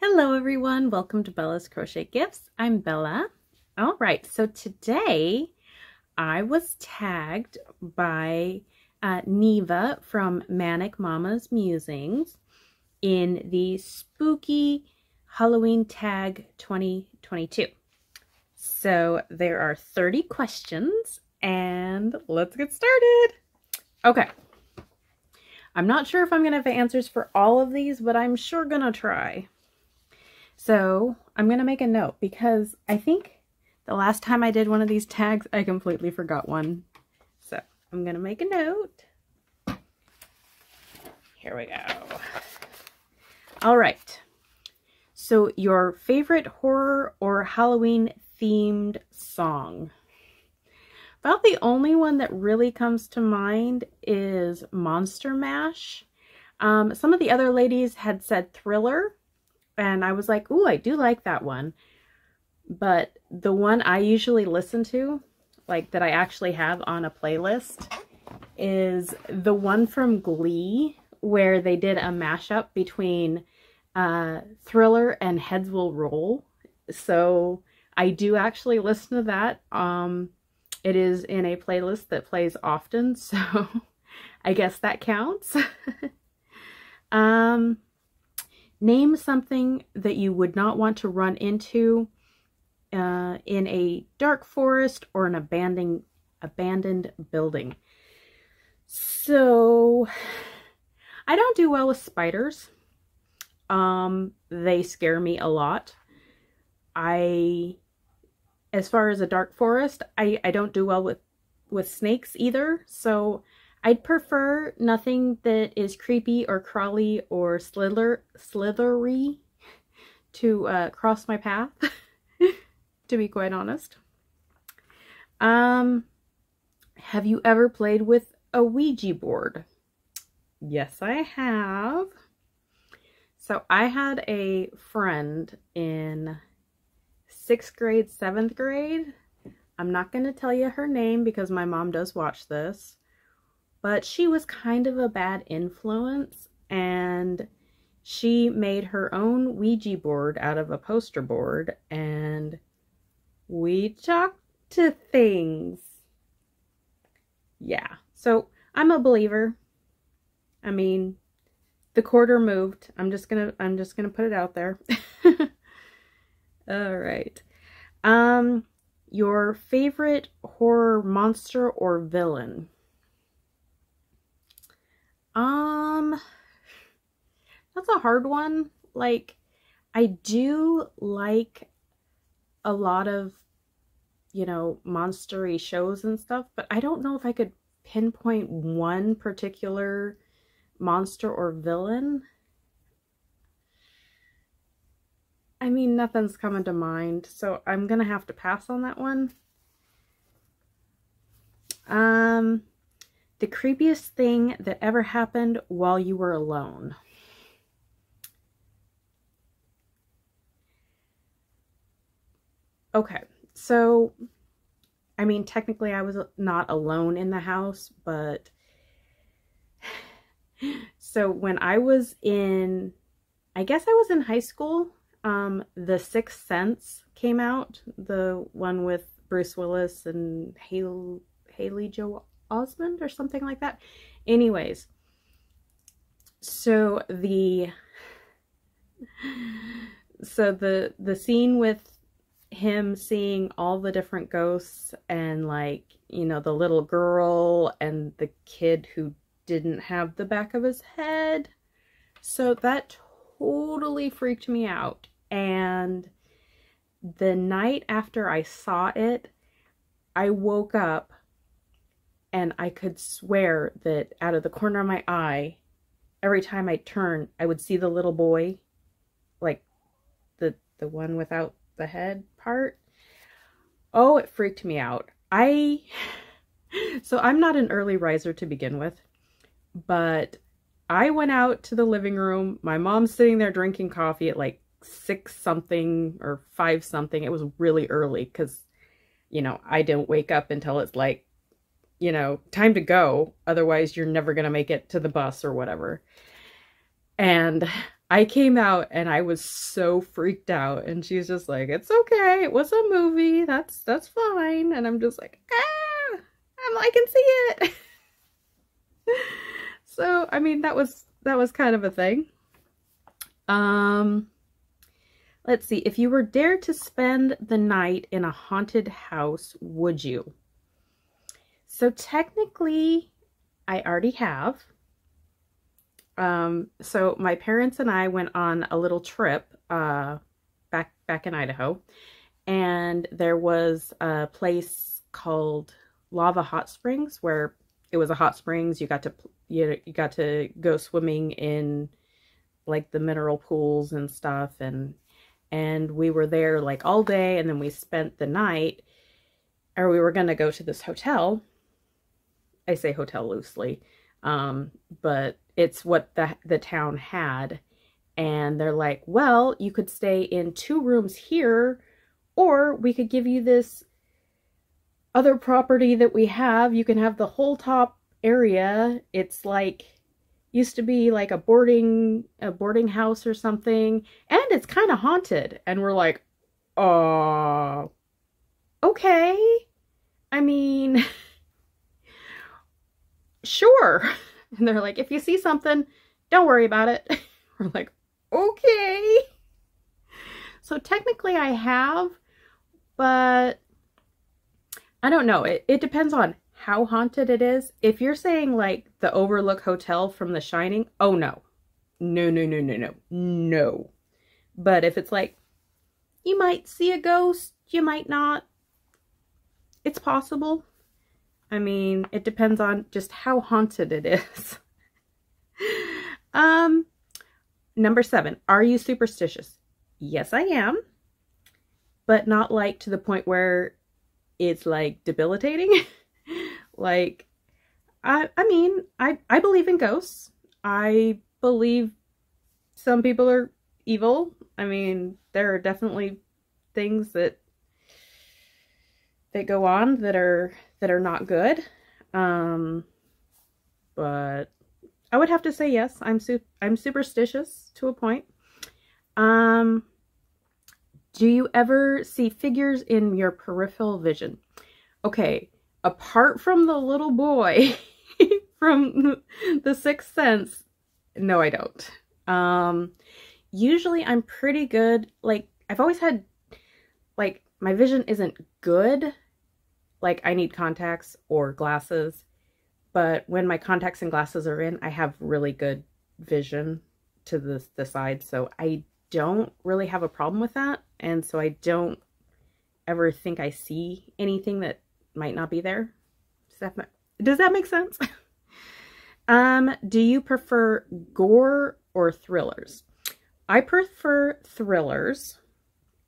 Hello everyone, welcome to Bella's Crochet Gifts. I'm Bella. All right, so today I was tagged by Neva from Manic Mama's Musings in the Spooky Halloween Tag 2022. So there are 30 questions and let's get started. Okay. I'm not sure if I'm going to have answers for all of these, but I'm sure going to try. So I'm going to make a note because I think the last time I did one of these tags, I completely forgot one. So I'm going to make a note. Here we go. All right. So your favorite horror or Halloween themed song? About the only one that really comes to mind is Monster Mash. Some of the other ladies had said Thriller. And I was like, ooh, I do like that one. But the one I usually listen to, like that I actually have on a playlist, is the one from Glee, where they did a mashup between Thriller and Heads Will Roll. So I do actually listen to that. It is in a playlist that plays often, so I guess that counts. Name something that you would not want to run into in a dark forest or an abandoned building. So, I don't do well with spiders. They scare me a lot. As far as a dark forest, I don't do well with snakes either. So, I'd prefer nothing that is creepy or crawly or slithery to cross my path, to be quite honest. Have you ever played with a Ouija board? Yes, I have. So I had a friend in 6th grade, 7th grade. I'm not going to tell you her name because my mom does watch this. But she was kind of a bad influence, and she made her own Ouija board out of a poster board, and we talked to things. Yeah, so I'm a believer. I mean, the quarter moved. I'm just gonna put it out there. All right. Your favorite horror monster or villain? That's a hard one. Like, I do like a lot of, you know, monster-y shows and stuff, but I don't know if I could pinpoint one particular monster or villain. I mean, nothing's coming to mind, so I'm gonna have to pass on that one. The creepiest thing that ever happened while you were alone. Okay, so, I mean, technically I was not alone in the house, but, so when I was in, I guess I was in high school, The Sixth Sense came out, the one with Bruce Willis and Haley Joel Osment or something like that. Anyways, so the scene with him seeing all the different ghosts and, like, you know, the little girl and the kid who didn't have the back of his head. So that totally freaked me out. And the night after I saw it, I woke up and I could swear that out of the corner of my eye, every time I turned, I would see the little boy, like the one without the head part. Oh, it freaked me out. So I'm not an early riser to begin with, but I went out to the living room. My mom's sitting there drinking coffee at like 6 something or 5 something. It was really early because, you know, I don't wake up until it's like, you know, time to go. Otherwise, you're never going to make it to the bus or whatever. And I came out and I was so freaked out, and she's just like, it's okay, it was a movie, that's fine. And I'm just like, ah, I can see it. So I mean, that was kind of a thing. Let's see, if you were dared to spend the night in a haunted house, would you? So technically I already have. So my parents and I went on a little trip back in Idaho, and there was a place called Lava Hot Springs where it was a hot springs. You got to go swimming in like the mineral pools and stuff, and we were there like all day, and then we spent the night, or we were going to go to this hotel. I say hotel loosely, but it's what the town had. And they're like, well, you could stay in 2 rooms here, or we could give you this other property that we have. You can have the whole top area. It's like, used to be like a boarding house or something, and it's kind of haunted. And we're like, okay. I mean, sure. And they're like, if you see something, don't worry about it. We're like, okay. So technically I have, but I don't know. It depends on how haunted it is. If you're saying like the Overlook Hotel from The Shining, oh no. No. But if it's like, you might see a ghost, you might not. It's possible. I mean, it depends on just how haunted it is. Number 7, are you superstitious? Yes, I am. But not like to the point where it's like debilitating. Like, I mean, I believe in ghosts. I believe some people are evil. I mean, there are definitely things that go on that are not good. But I would have to say yes, I'm superstitious to a point. Do you ever see figures in your peripheral vision? Okay, apart from the little boy from The Sixth Sense, no, I don't. Usually I'm pretty good. Like, I've always had, like, my vision isn't good. Like, I need contacts or glasses. But when my contacts and glasses are in, I have really good vision to the side. So I don't really have a problem with that. And so I don't ever think I see anything that might not be there. Does that make sense? Do you prefer gore or thrillers? I prefer thrillers.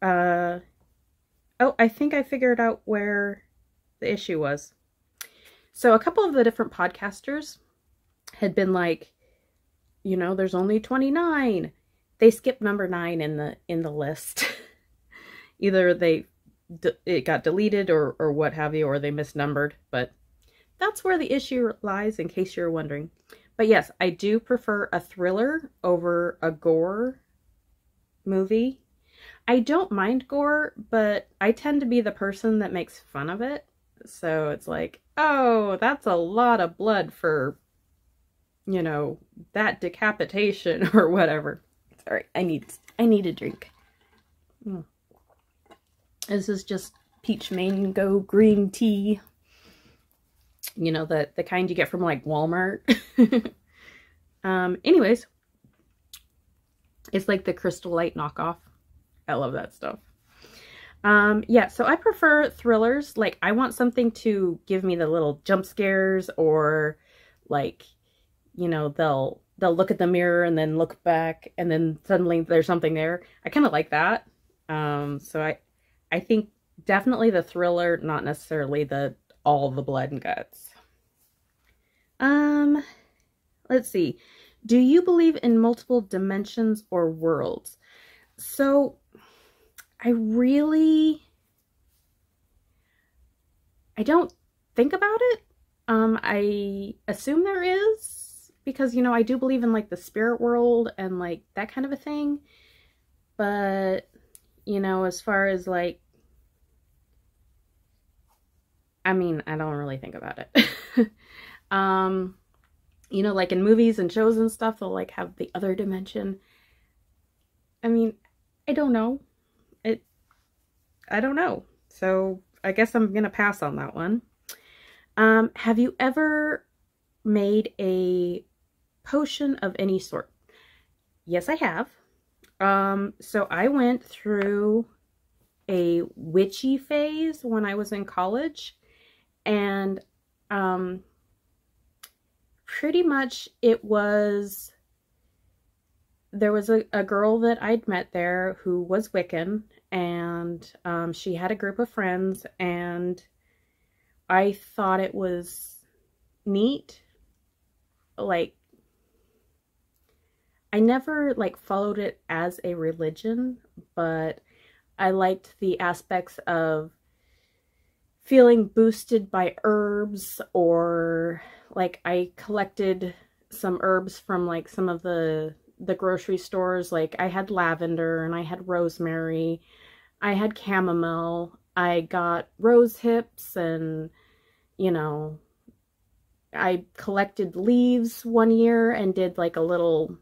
Oh, I think I figured out where the issue was. So a couple of the different podcasters had been like, you know, there's only 29. They skipped number 9 in the list. Either it got deleted or what have you, or they misnumbered, but that's where the issue lies, in case you're wondering. But yes, I do prefer a thriller over a gore movie. I don't mind gore, but I tend to be the person that makes fun of it. So it's like, oh, that's a lot of blood for, you know, that decapitation or whatever. Sorry, I need a drink. This is just peach mango green tea. You know, the kind you get from like Walmart. Anyways, it's like the Crystal Light knockoff. I love that stuff. Yeah, so I prefer thrillers. Like, I want something to give me the little jump scares, or like, you know, they'll look at the mirror and then look back and then suddenly there's something there. I kind of like that. So I think definitely the thriller, not necessarily all the blood and guts. Let's see. Do you believe in multiple dimensions or worlds? So I don't think about it. I assume there is. because, you know, I do believe in like the spirit world and like that kind of a thing. But, you know, as far as like, I mean, I don't really think about it. You know, like in movies and shows and stuff, they'll like have the other dimension. I mean, I don't know. I don't know. So I guess I'm going to pass on that one. Have you ever made a potion of any sort? Yes, I have. So I went through a witchy phase when I was in college, and pretty much there was a girl that I'd met there who was Wiccan, and she had a group of friends, and I thought it was neat. Like, I never like followed it as a religion, but I liked the aspects of feeling boosted by herbs, or like I collected some herbs from like some of the grocery stores. Like I had lavender and I had rosemary, I had chamomile, I got rose hips, and you know, I collected leaves one year and did like a little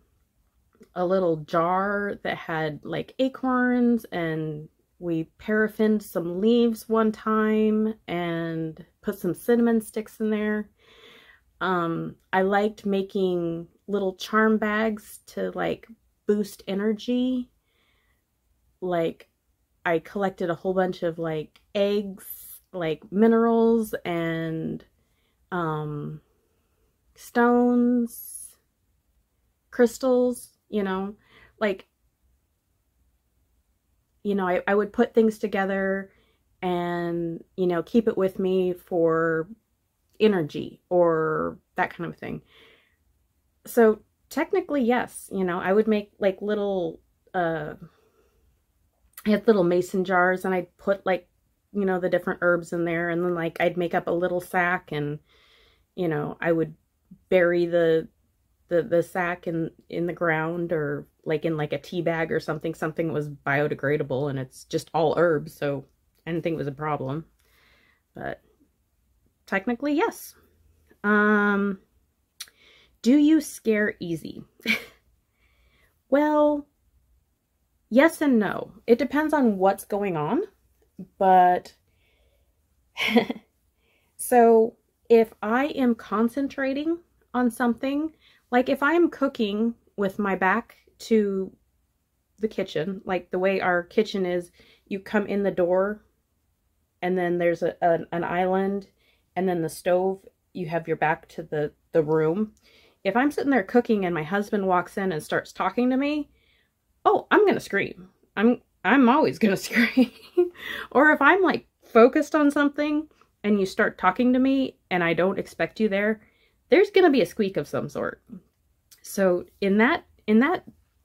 jar that had like acorns, and we paraffined some leaves one time and put some cinnamon sticks in there. I liked making little charm bags to like boost energy. Like I collected a whole bunch of like eggs, like minerals and stones, crystals, you know, like, you know, I would put things together and, you know, keep it with me for energy or that kind of thing. So technically, yes, you know, I would make like little, I had little mason jars, and I'd put like, you know, the different herbs in there, and then like I'd make up a little sack, and, you know, I would bury the sack in the ground, or like in like a tea bag or something that was biodegradable, and it's just all herbs, so I didn't think it was a problem. But technically, yes. Do you scare easy? Well, yes and no. It depends on what's going on, but so if I am concentrating on something, like if I am cooking with my back to the kitchen, like the way our kitchen is, you come in the door and then there's an island, and then the stove, you have your back to the room. If I'm sitting there cooking and my husband walks in and starts talking to me, oh, I'm going to scream. I'm always going to scream. Or if I'm like focused on something and you start talking to me and I don't expect you there, there's going to be a squeak of some sort. So in that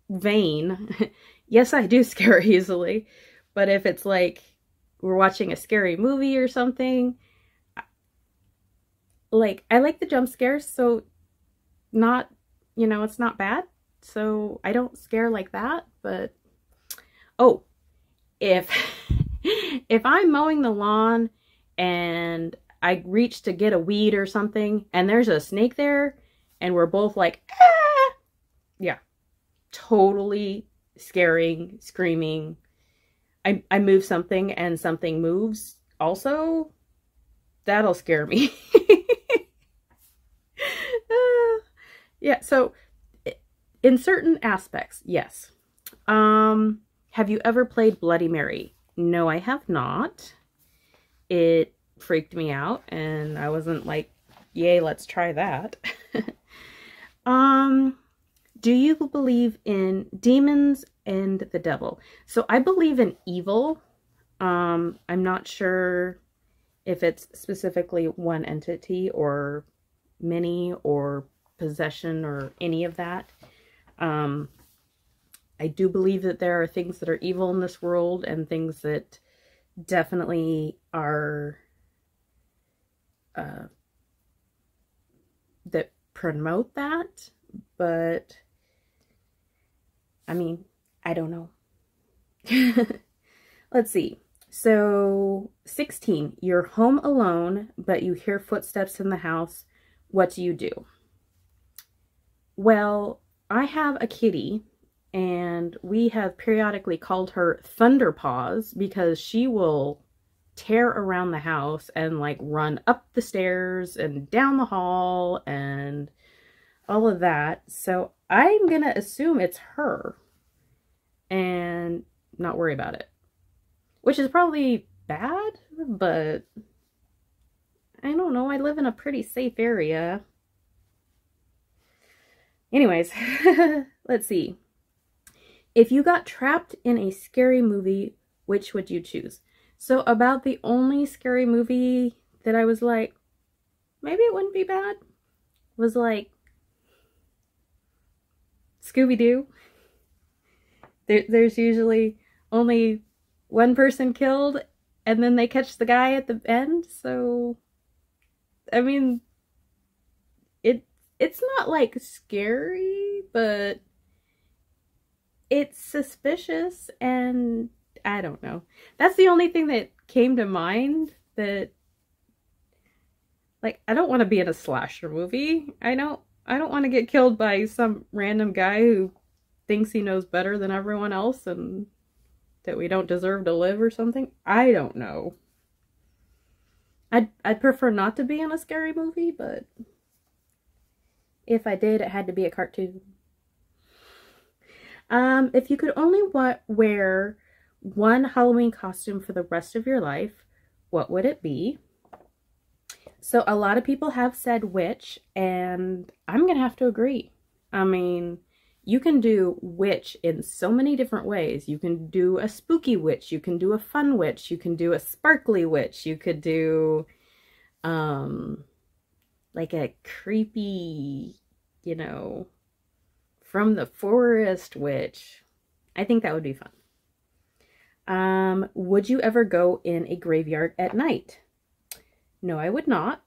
vein, yes, I do scare easily. But if it's like we're watching a scary movie or something, like I like the jump scares, so not, you know, it's not bad. So I don't scare like that. But oh, if I'm mowing the lawn and I reach to get a weed or something and there's a snake there and we're both like, ah! Yeah, totally scaring, screaming. I move something and something moves also, that'll scare me. Yeah, so in certain aspects, yes. Have you ever played Bloody Mary? No, I have not. It freaked me out, and I wasn't like, yay, let's try that. Do you believe in demons and the devil? So I believe in evil. I'm not sure if it's specifically one entity or many or possession or any of that. I do believe that there are things that are evil in this world and things that definitely are that promote that, but I mean, I don't know. Let's see. So 16, you're home alone, but you hear footsteps in the house. What do you do? Well, I have a kitty, and we have periodically called her Thunderpaws because she will tear around the house and like run up the stairs and down the hall and all of that. So I'm gonna assume it's her and not worry about it, which is probably bad, but I don't know. I live in a pretty safe area. Anyways, let's see. If you got trapped in a scary movie, which would you choose? So about the only scary movie that I was like, maybe it wouldn't be bad, was like Scooby-Doo. There's usually only one person killed, and then they catch the guy at the end. So, I mean, it's not like scary, but it's suspicious, and I don't know. That's the only thing that came to mind. That, like, I don't want to be in a slasher movie. I don't want to get killed by some random guy who thinks he knows better than everyone else and that we don't deserve to live or something. I don't know. I'd prefer not to be in a scary movie, but if I did, it had to be a cartoon. If you could only wear one Halloween costume for the rest of your life, what would it be? So a lot of people have said witch, and I'm gonna have to agree. I mean, you can do witch in so many different ways. You can do a spooky witch, you can do a fun witch, you can do a sparkly witch, you could do like a creepy, you know, from the forest witch. I think that would be fun. Would you ever go in a graveyard at night? No, I would not.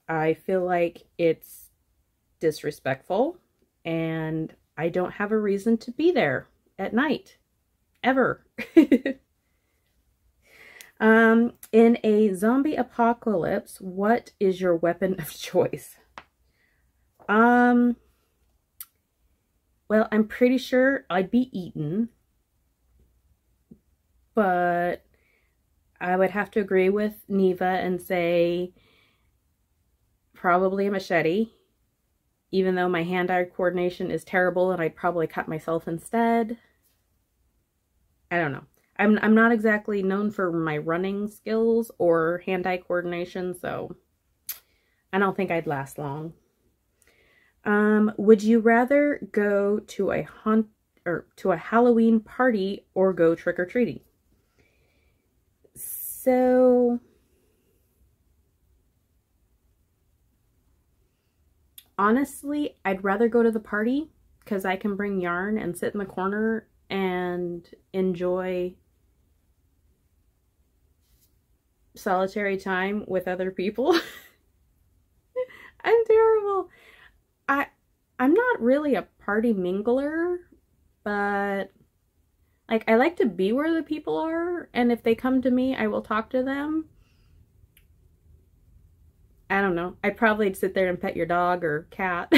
I feel like it's disrespectful, and I don't have a reason to be there at night, ever. In a zombie apocalypse, what is your weapon of choice? Well, I'm pretty sure I'd be eaten, but I would have to agree with Neva and say probably a machete, even though my hand-eye coordination is terrible and I'd probably cut myself instead. I don't know. I'm not exactly known for my running skills or hand-eye coordination, so I don't think I'd last long. Would you rather go to a Halloween party or go trick-or-treating? So honestly, I'd rather go to the party because I can bring yarn and sit in the corner and enjoy solitary time with other people. I'm terrible. I'm not really a party mingler, but like I like to be where the people are, and if they come to me, I will talk to them. I don't know. I'd probably sit there and pet your dog or cat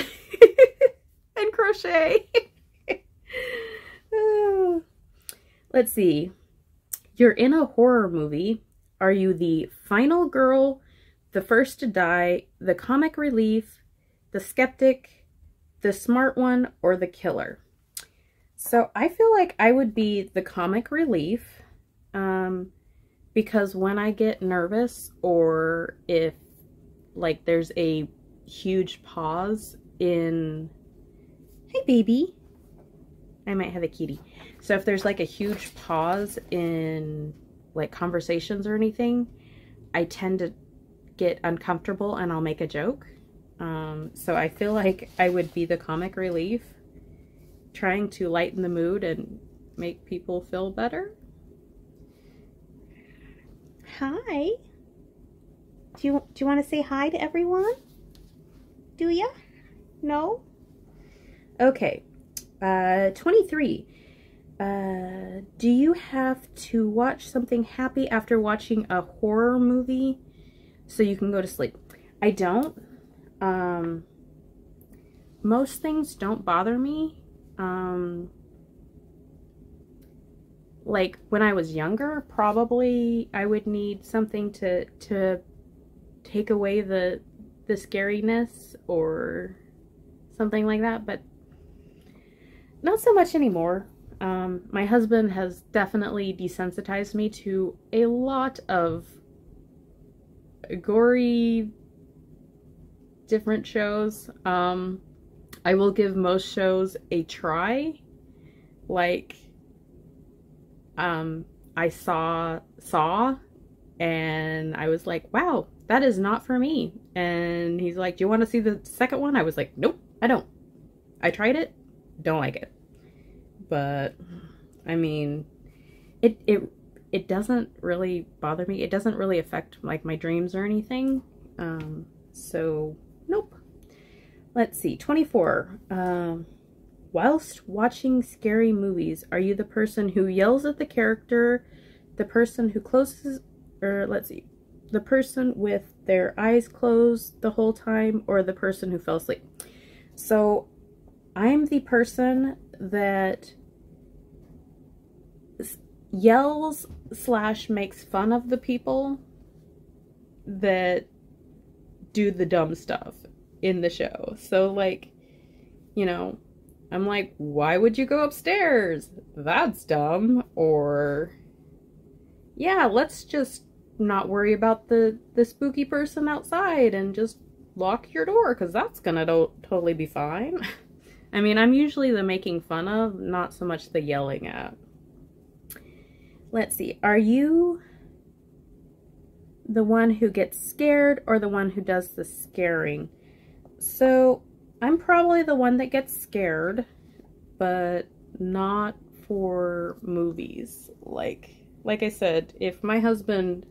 and crochet. Let's see. You're in a horror movie. Are you the final girl, the first to die, the comic relief, the skeptic, the smart one, or the killer? So I feel like I would be the comic relief, because when I get nervous or if like there's a huge pause in, hey baby, I might have a kitty. So if there's like a huge pause in like conversations or anything, I tend to get uncomfortable and I'll make a joke. So I feel like I would be the comic relief, trying to lighten the mood and make people feel better. Hi. Do you want to say hi to everyone? Do ya? No? Okay. 23. Do you have to watch something happy after watching a horror movie so you can go to sleep? I don't. Most things don't bother me. Like when I was younger, probably I would need something to take away the scariness or something like that, but not so much anymore. My husband has definitely desensitized me to a lot of gory different shows. I will give most shows a try. Like, I saw and I was like, wow, that is not for me. And he's like, do you want to see the second one? I was like, nope, I don't. I tried it, don't like it. But I mean, it doesn't really bother me. It doesn't really affect like my dreams or anything. So nope. Let's see, 24. Whilst watching scary movies, are you the person who yells at the character, the person who closes, or let's see, the person with their eyes closed the whole time, or the person who fell asleep? So I'm the person that yells / makes fun of the people that do the dumb stuff in the show. So like, you know, I'm like, why would you go upstairs? That's dumb. Or, yeah, let's just not worry about the spooky person outside and just lock your door, because that's gonna totally be fine. I mean, I'm usually the making fun of, not so much the yelling at. Let's see, are you the one who gets scared or the one who does the scaring? So I'm probably the one that gets scared, but not for movies. Like I said, if my husband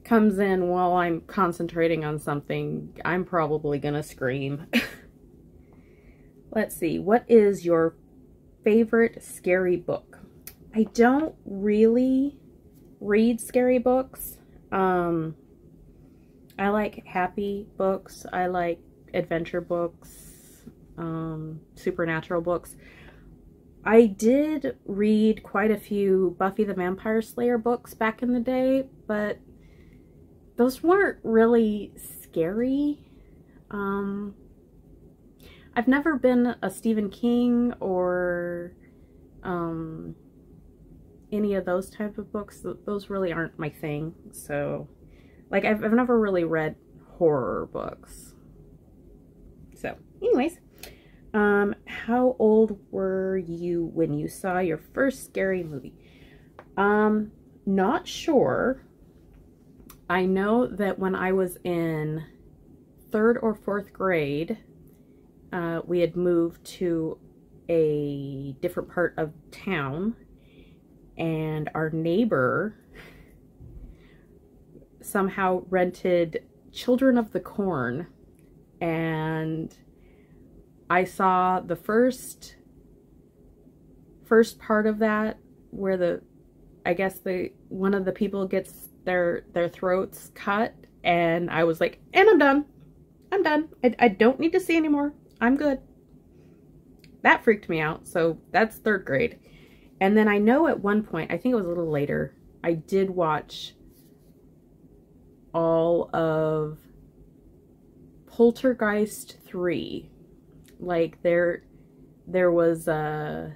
comes in while I'm concentrating on something, I'm probably gonna scream. Let's see, what is your favorite scary book? I don't really read scary books. I like happy books. I like adventure books, supernatural books. I did read quite a few Buffy the Vampire Slayer books back in the day, but those weren't really scary. I've never been a Stephen King or any of those type of books. Those really aren't my thing. So, like, I've never really read horror books. So, anyways, how old were you when you saw your first scary movie? Not sure. I know that when I was in 3rd or 4th grade, we had moved to a different part of town, and our neighbor somehow rented Children of the Corn, and I saw the first part of that where I guess one of the people gets their throats cut, and I was like, and I'm done. I'm done. I don't need to see anymore. I'm good. That freaked me out. So that's 3rd grade. And then I know at one point, I think it was a little later, I did watch all of Poltergeist 3. Like there was a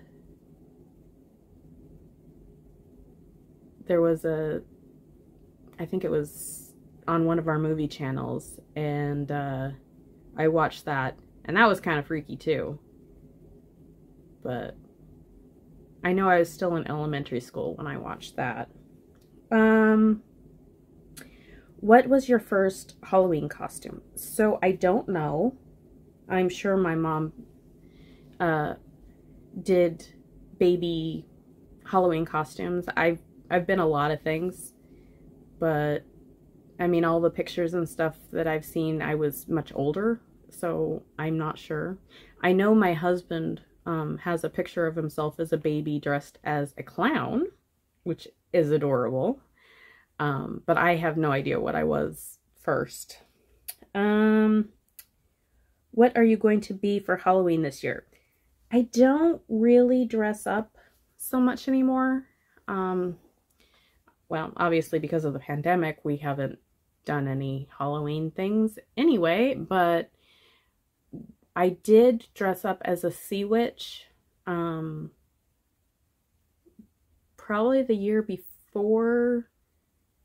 I think it was on one of our movie channels, and I watched that, and that was kind of freaky too. But I know I was still in elementary school when I watched that. What was your first Halloween costume? So I don't know. I'm sure my mom did baby Halloween costumes. I've been a lot of things, but I mean, all the pictures and stuff that I've seen, I was much older. so I'm not sure. I know my husband has a picture of himself as a baby dressed as a clown, which is adorable. But I have no idea what I was first. What are you going to be for Halloween this year? I don't really dress up so much anymore. Well, obviously because of the pandemic, we haven't done any Halloween things anyway, but I did dress up as a sea witch, probably the year before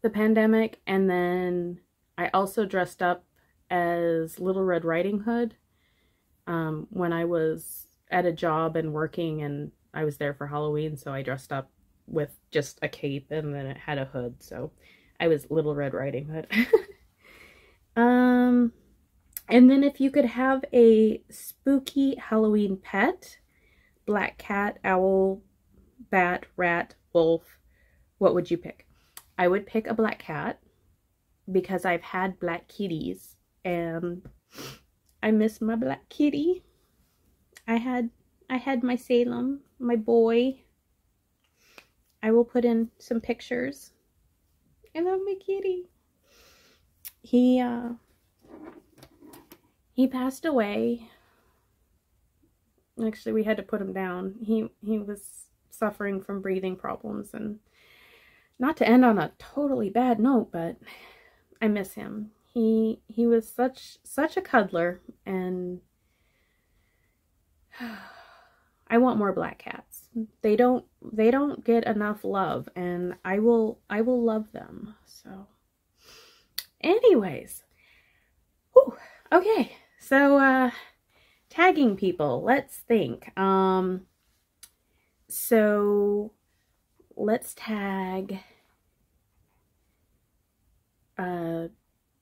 the pandemic, and then I also dressed up as Little Red Riding Hood when I was at a job and working, and I was there for Halloween, so I dressed up with just a cape and then it had a hood, so I was Little Red Riding Hood. And then if you could have a spooky Halloween pet, black cat, owl, bat, rat, wolf, what would you pick? I would pick a black cat because I've had black kitties and I miss my black kitty. I had my Salem, my boy. I will put in some pictures. I love my kitty. He passed away. Actually, we had to put him down. He was suffering from breathing problems, and not to end on a totally bad note, but I miss him. He was such a cuddler, and I want more black cats. They don't get enough love, and I will love them. So anyways, whew, okay. So tagging people, let's think. So let's tag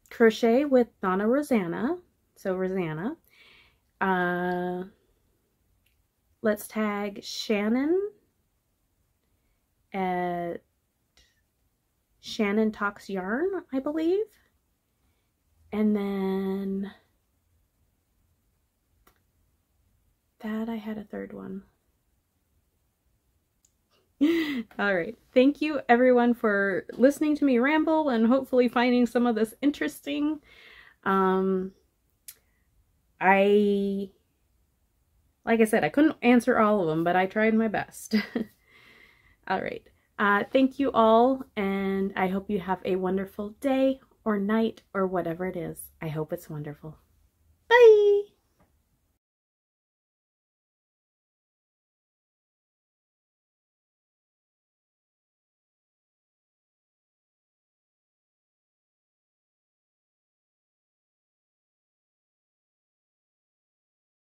Crochet with Donna Rosanna. So Rosanna. Let's tag Shannon at Shannon Talks Yarn, I believe. And then that I had a third one. All right. Thank you everyone for listening to me ramble and hopefully finding some of this interesting. Like I said, I couldn't answer all of them, but I tried my best. All right. Thank you all, and I hope you have a wonderful day or night or whatever it is. I hope it's wonderful. Bye!